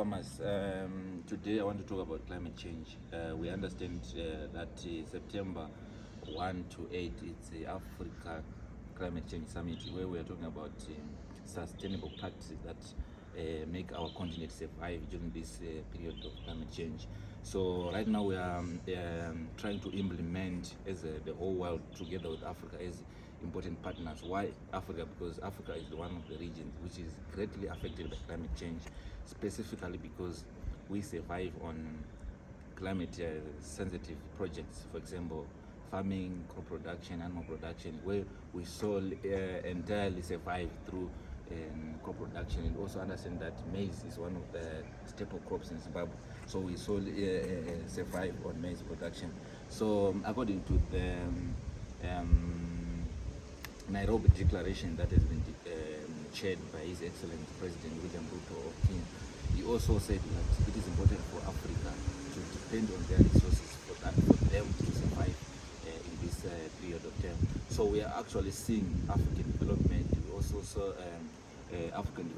farmers. Today I want to talk about climate change. We understand that September 1 to 8 it's the Africa Climate Change Summit, where we are talking about sustainable practices that make our continent survive during this period of climate change. So right now we are trying to implement as the whole world together with Africa as important partners. Why Africa? Because Africa is one of the regions which is greatly affected by climate change, specifically because we survive on climate sensitive projects. For example, farming, crop production, animal production, where we entirely survive through crop production, and also understand that maize is one of the staple crops in Zimbabwe. So we survive on maize production. So according to the Nairobi Declaration that has been chaired by His Excellency President William Ruto of Kenya, he also said that it is important for Africa to depend on their resources for them to survive in this period of time. So we are actually seeing African development. We also saw African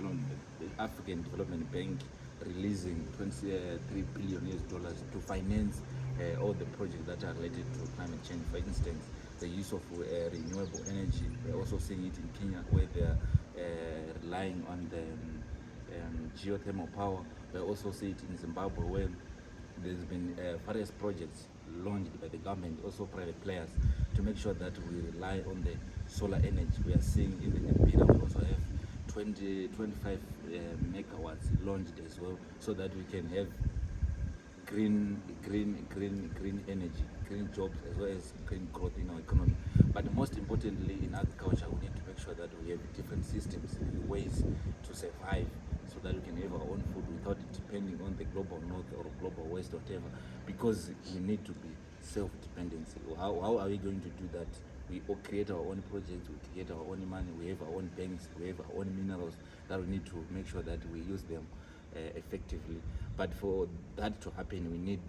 Development Bank releasing $23 billion to finance all the projects that are related to climate change. For instance, the use of renewable energy. We're also seeing it in Kenya, where they're relying on the geothermal power. We also see it in Zimbabwe, where there's been various projects launched by the government, also private players, to make sure that we rely on the solar energy. We are seeing in the Gambia, we also have 25 megawatts launched as well, so that we can have green energy, green jobs, as well as green growth in our economy. But most importantly, in agriculture, we need to make sure that we have different systems and ways to survive, so that we can have our own food without depending on the global north or global west or whatever, because we need to be self-dependency. How are we going to do that? We all create our own projects, we create our own money, we have our own banks, we have our own minerals that we need to make sure that we use them effectively. But for that to happen, we need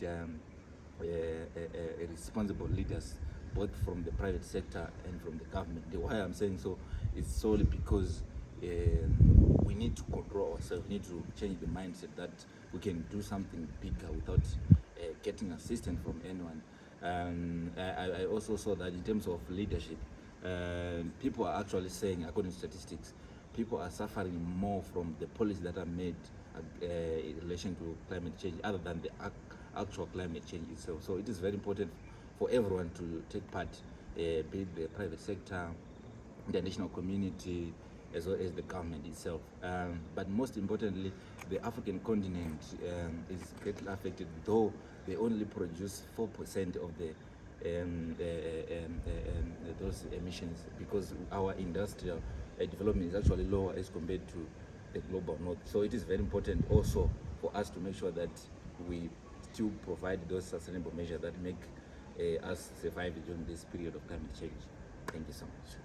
responsible leaders, both from the private sector and from the government. Why I'm saying so is solely because we need to control ourselves. We need to change the mindset that we can do something bigger without getting assistance from anyone. I also saw that in terms of leadership, people are actually saying, according to statistics, people are suffering more from the policies that are made in relation to climate change, other than the actual climate change itself. So it is very important for everyone to take part, be it the private sector, the international community, as well as the government itself. But most importantly, the African continent is greatly affected, though they only produce 4% of those emissions, because our industrial development is actually lower as compared to the global north. So it is very important also for us to make sure that we still provide those sustainable measures that make us survive during this period of climate change. Thank you so much.